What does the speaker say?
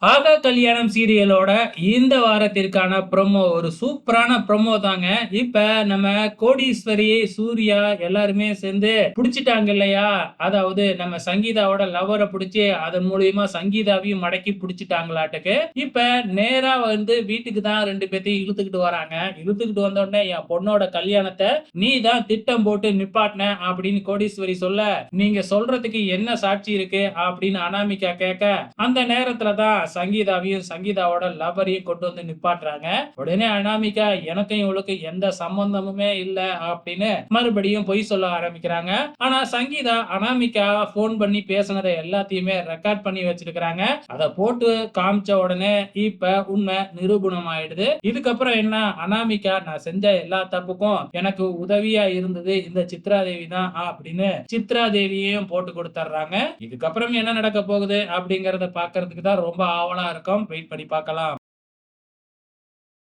ஆகா கல்யாணம் சீரியலோட இந்த வாரத்திற்கான ப்ரோமோ ஒரு சூப்பரான ப்ரோமோ தாங்க. இப்ப நம்ம கோடீஸ்வரி, சூர்யா எல்லாருமே சேர்ந்து புடிச்சுட்டாங்க இல்லையா? அதாவது நம்ம சங்கீதாவோட லவ்வர புடிச்சு, அதன் மூலியமா சங்கீதாவையும் மடக்கி புடிச்சுட்டாங்களாட்டுக்கு. இப்ப நேரா வந்து வீட்டுக்கு தான் 2 பேத்தையும் இழுத்துக்கிட்டு வராங்க. இழுத்துக்கிட்டு வந்தோனே, "என் பொண்ணோட கல்யாணத்த நீ தான் திட்டம் போட்டு நிப்பாட்ன" அப்படின்னு கோடீஸ்வரி சொல்ல, "நீங்க சொல்றதுக்கு என்ன சாட்சி இருக்கு?" அப்படின்னு அனாமிகா கேட்க, அந்த நேரத்துல தான் சங்கீதாவையும் சங்கீதாவோட லவ்வரையும் கொண்டு வந்து நிப்பாட்டுறாங்க. உடனே அனாமிகா எனக்கும் இவளுக்கும் எந்த சம்பந்தமுமே இல்ல அப்படின்னு மறுபடியும் பொய் சொல்ல ஆரம்பிக்கிறாங்க. ஆனா சங்கீதா அனாமிகா போன் பண்ணி பேசினதை எல்லாத்தையுமே ரெக்கார்ட் பண்ணி வச்சிருக்கிறாங்க. அத போட்டு காமிச்ச உடனே இப்ப உண்மை நிரூபணம் ஆயிடுது. இதுக்கப்புறம் என்ன, அனாமிகா நான் செஞ்ச எல்லா தப்புக்கும் எனக்கு உதவியா இருந்தது இந்த சித்ரா தேவி தான் அப்படின்னு சித்ரா தேவியையும் போட்டு கொடுத்துறாங்க. இதுக்கப்புறம் என்ன நடக்க போகுது அப்படிங்கறத பாக்குறதுக்கு தான் ரொம்ப ஆவலா இருக்கும். வெயிட் பண்ணி பார்க்கலாம்.